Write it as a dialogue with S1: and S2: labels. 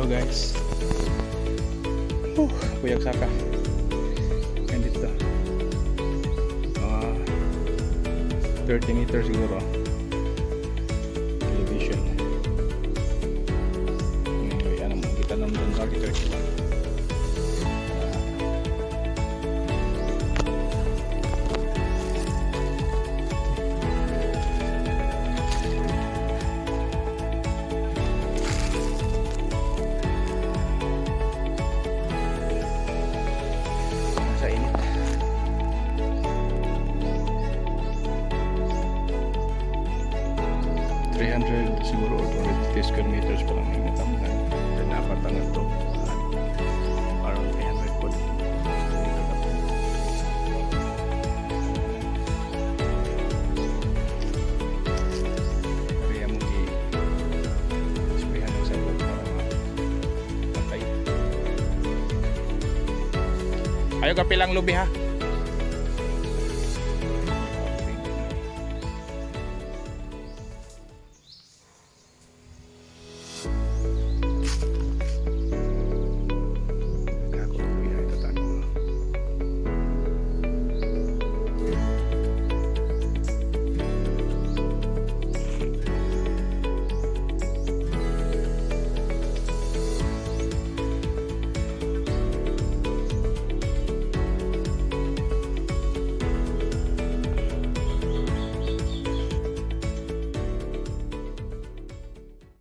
S1: siguro guys. Kuyag saka. Nandito. 30 meters siguro. Elevation. Anyway, ano mo, kita naman doon sa 31. Sa init. Siguro 250 square meters pa lang yung natamnan. Then dapat ang ito around 300 po. Kaya mo i-sprayan ng sabon para matay. Ayaw kapilang lubi ha.